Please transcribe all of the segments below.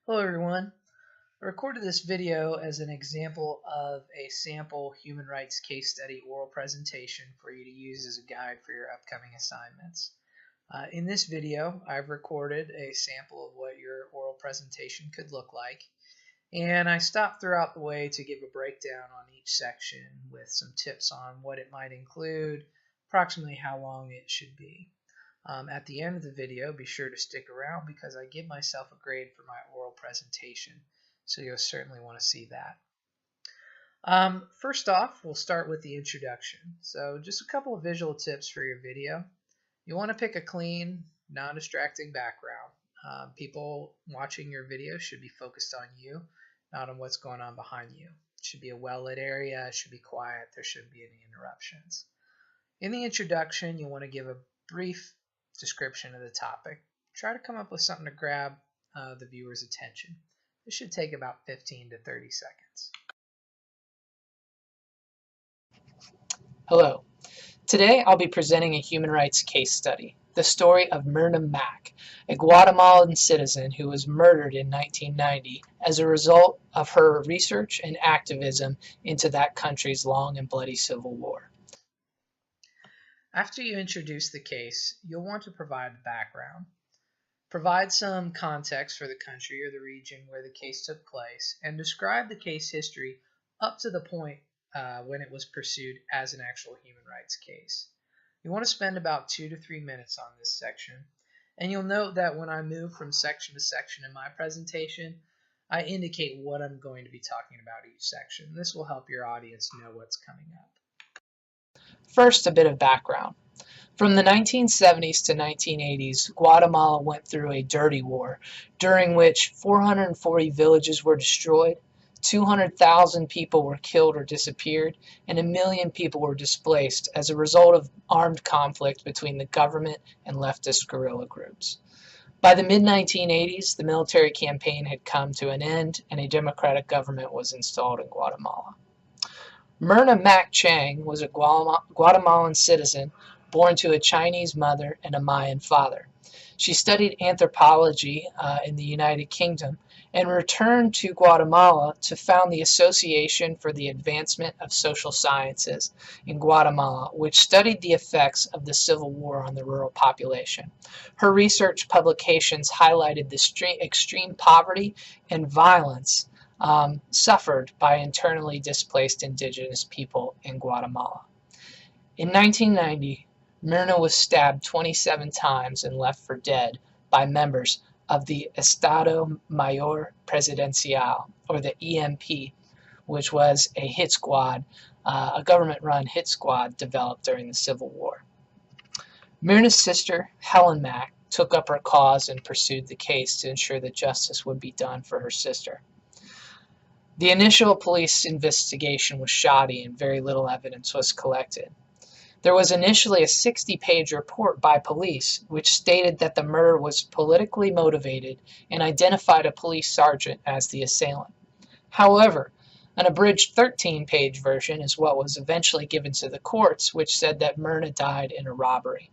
Hello everyone. I recorded this video as an example of a sample human rights case study oral presentation for you to use as a guide for your upcoming assignments. In this video, I've recorded a sample of what your oral presentation could look like, and I stopped throughout the way to give a breakdown on each section with some tips on what it might include, approximately how long it should be. At the end of the video, be sure to stick around because I give myself a grade for my oral presentation, so you'll certainly want to see that. First off, we'll start with the introduction. So just a couple of visual tips for your video. You want to pick a clean, non-distracting background. People watching your video should be focused on you, not on what's going on behind you. It should be a well-lit area, it should be quiet, there shouldn't be any interruptions. In the introduction, you want to give a brief description of the topic. Try to come up with something to grab the viewer's attention. This should take about 15 to 30 seconds. Hello. Today I'll be presenting a human rights case study, the story of Myrna Mack, a Guatemalan citizen who was murdered in 1990 as a result of her research and activism into that country's long and bloody civil war. After you introduce the case, you'll want to provide the background. Provide some context for the country or the region where the case took place, and describe the case history up to the point when it was pursued as an actual human rights case. You want to spend about 2 to 3 minutes on this section, and you'll note that when I move from section to section in my presentation, I indicate what I'm going to be talking about each section. This will help your audience know what's coming up. First, a bit of background. From the 1970s to 1980s, Guatemala went through a dirty war, during which 440 villages were destroyed, 200,000 people were killed or disappeared, and 1 million people were displaced as a result of armed conflict between the government and leftist guerrilla groups. By the mid-1980s, the military campaign had come to an end, and a democratic government was installed in Guatemala. Myrna Mack Chang was a Guatemalan citizen born to a Chinese mother and a Mayan father. She studied anthropology in the United Kingdom and returned to Guatemala to found the Association for the Advancement of Social Sciences in Guatemala, which studied the effects of the Civil War on the rural population. Her research publications highlighted the extreme poverty and violence suffered by internally displaced indigenous people in Guatemala. In 1990, Myrna was stabbed 27 times and left for dead by members of the Estado Mayor Presidencial, or the EMP, which was a hit squad, a government-run hit squad developed during the Civil War. Myrna's sister, Helen Mack, took up her cause and pursued the case to ensure that justice would be done for her sister. The initial police investigation was shoddy and very little evidence was collected. There was initially a 60-page report by police which stated that the murder was politically motivated and identified a police sergeant as the assailant. However, an abridged 13-page version is what was eventually given to the courts, which said that Myrna died in a robbery.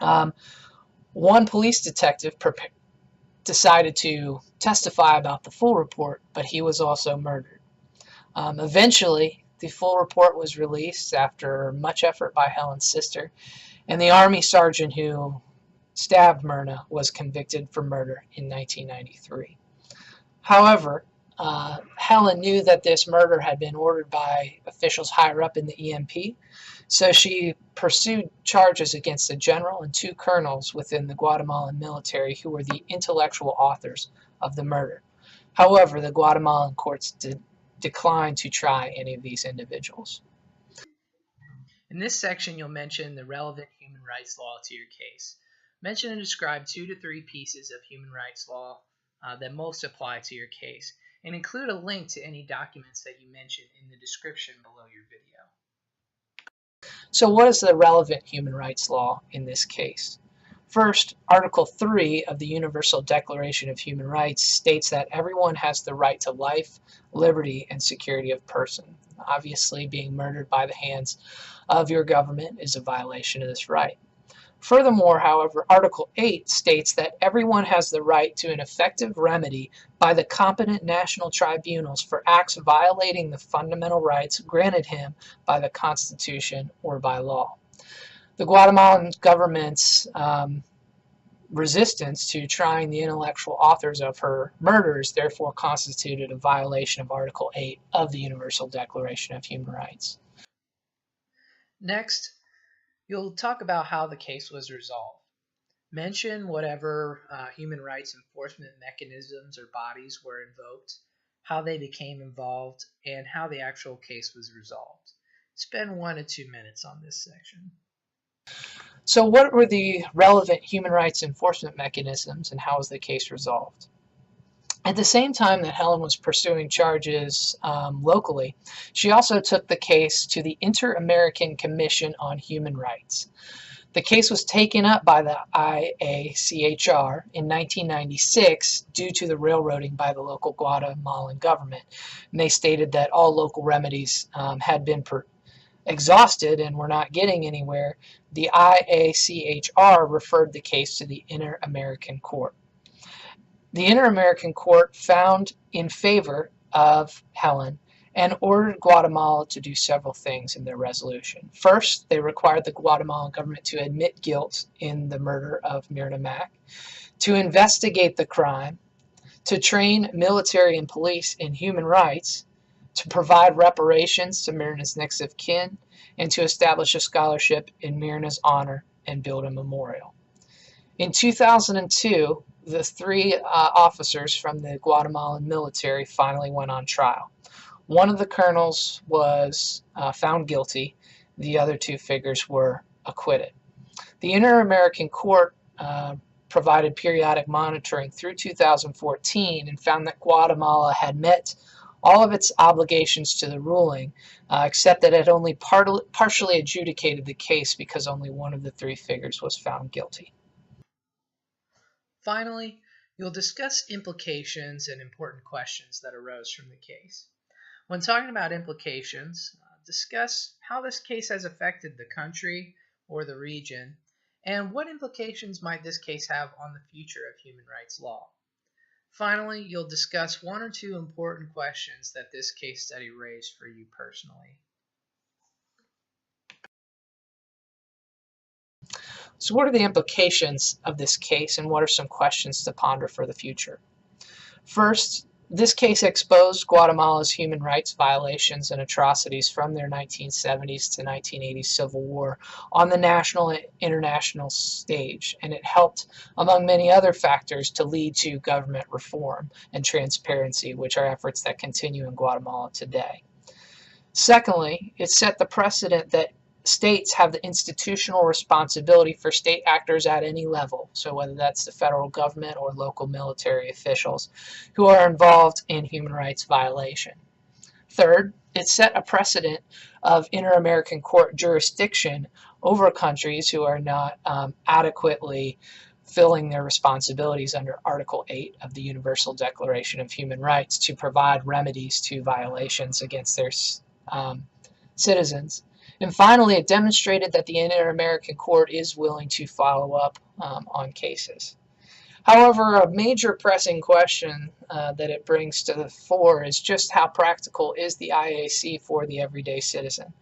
One police detective decided to testify about the full report, but he was also murdered. Eventually, the full report was released after much effort by Helen's sister, and the Army sergeant who stabbed Myrna was convicted for murder in 1993. However, Helen knew that this murder had been ordered by officials higher up in the EMP, so she pursued charges against a general and 2 colonels within the Guatemalan military who were the intellectual authors of the murder. However, the Guatemalan courts declined to try any of these individuals. In this section, you'll mention the relevant human rights law to your case. Mention and describe 2 to 3 pieces of human rights law that most apply to your case, and include a link to any documents that you mention in the description below your video. So what is the relevant human rights law in this case? First, Article 3 of the Universal Declaration of Human Rights states that everyone has the right to life, liberty, and security of person. Obviously, being murdered by the hands of your government is a violation of this right. Furthermore, however, Article 8 states that everyone has the right to an effective remedy by the competent national tribunals for acts violating the fundamental rights granted him by the Constitution or by law. The Guatemalan government's resistance to trying the intellectual authors of her murders therefore constituted a violation of Article 8 of the Universal Declaration of Human Rights. Next, you'll talk about how the case was resolved. Mention whatever human rights enforcement mechanisms or bodies were invoked, how they became involved, and how the actual case was resolved. Spend 1 to 2 minutes on this section. So what were the relevant human rights enforcement mechanisms and how was the case resolved? At the same time that Helen was pursuing charges locally, she also took the case to the Inter-American Commission on Human Rights. The case was taken up by the IACHR in 1996 due to the railroading by the local Guatemalan government. And they stated that all local remedies had been exhausted and were not getting anywhere. The IACHR referred the case to the Inter-American Court. The Inter-American Court found in favor of Helen and ordered Guatemala to do several things in their resolution. First, they required the Guatemalan government to admit guilt in the murder of Myrna Mack, to investigate the crime, to train military and police in human rights, to provide reparations to Myrna's next of kin, and to establish a scholarship in Myrna's honor and build a memorial. In 2002, the three officers from the Guatemalan military finally went on trial. One of the colonels was found guilty. The other two figures were acquitted. The Inter-American Court provided periodic monitoring through 2014 and found that Guatemala had met all of its obligations to the ruling, except that it had only partially adjudicated the case because only one of the three figures was found guilty. Finally, you'll discuss implications and important questions that arose from the case. When talking about implications, discuss how this case has affected the country or the region, and what implications might this case have on the future of human rights law. Finally, you'll discuss 1 or 2 important questions that this case study raised for you personally. So what are the implications of this case and what are some questions to ponder for the future? First, this case exposed Guatemala's human rights violations and atrocities from their 1970s to 1980s civil war on the national and international stage, and it helped, among many other factors, to lead to government reform and transparency, which are efforts that continue in Guatemala today. Secondly, it set the precedent that states have the institutional responsibility for state actors at any level, so whether that's the federal government or local military officials who are involved in human rights violation. Third, it set a precedent of Inter-American Court jurisdiction over countries who are not adequately filling their responsibilities under Article 8 of the Universal Declaration of Human Rights to provide remedies to violations against their citizens. And finally, it demonstrated that the Inter-American Court is willing to follow up on cases. However, a major pressing question that it brings to the fore is just how practical is the IAC for the everyday citizen.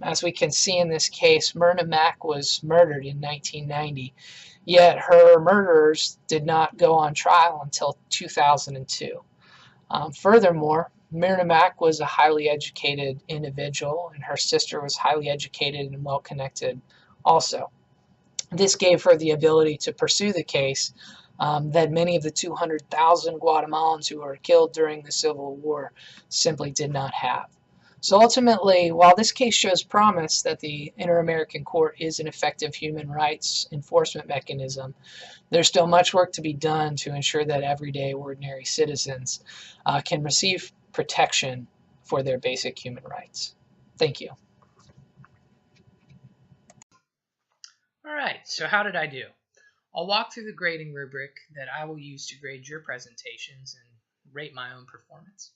As we can see in this case, Myrna Mack was murdered in 1990, yet her murderers did not go on trial until 2002. Furthermore, Myrna Mack was a highly educated individual, and her sister was highly educated and well-connected also. This gave her the ability to pursue the case that many of the 200,000 Guatemalans who were killed during the Civil War simply did not have. So ultimately, while this case shows promise that the Inter-American Court is an effective human rights enforcement mechanism, there's still much work to be done to ensure that everyday ordinary citizens can receive protection for their basic human rights. Thank you. All right, so how did I do? I'll walk through the grading rubric that I will use to grade your presentations and rate my own performance.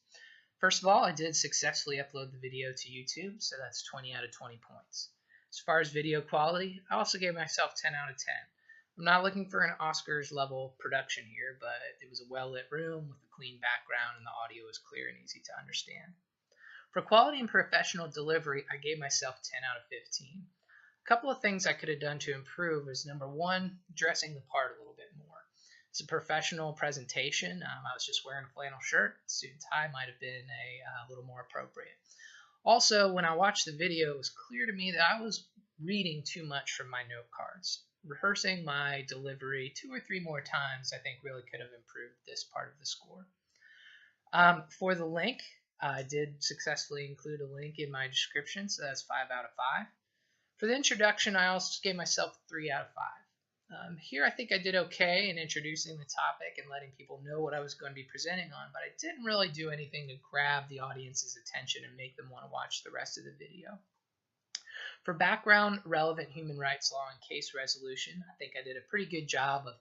First of all, I did successfully upload the video to YouTube, so that's 20 out of 20 points. As far as video quality, I also gave myself 10 out of 10. I'm not looking for an Oscars level production here, but it was a well-lit room with a clean background and the audio was clear and easy to understand. For quality and professional delivery, I gave myself 10 out of 15. A couple of things I could have done to improve was number one, dressing the part a little bit more. It's a professional presentation. I was just wearing a flannel shirt. Suit and tie might have been a little more appropriate. Also, when I watched the video, it was clear to me that I was reading too much from my note cards. Rehearsing my delivery 2 or 3 more times, I think, really could have improved this part of the score. For the link, I did successfully include a link in my description, so that's 5 out of 5. For the introduction, I also gave myself 3 out of 5. Here I think I did okay in introducing the topic and letting people know what I was going to be presenting on, but I didn't really do anything to grab the audience's attention and make them want to watch the rest of the video. For background, relevant human rights law and case resolution, I think I did a pretty good job of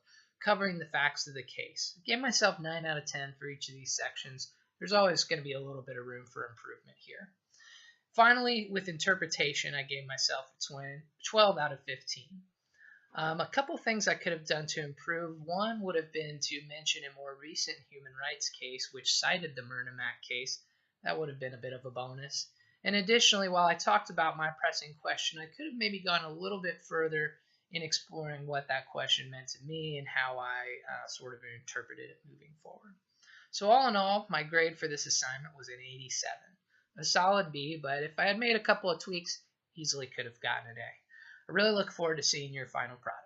covering the facts of the case. I gave myself 9 out of 10 for each of these sections. There's always going to be a little bit of room for improvement here. Finally, with interpretation, I gave myself a 12 out of 15. A couple things I could have done to improve. One would have been to mention a more recent human rights case which cited the Myrna Mac case. That would have been a bit of a bonus. And additionally, while I talked about my pressing question, I could have maybe gone a little bit further in exploring what that question meant to me and how I sort of interpreted it moving forward. So all in all, my grade for this assignment was an 87. A solid B, but if I had made a couple of tweaks, easily could have gotten an A. I really look forward to seeing your final product.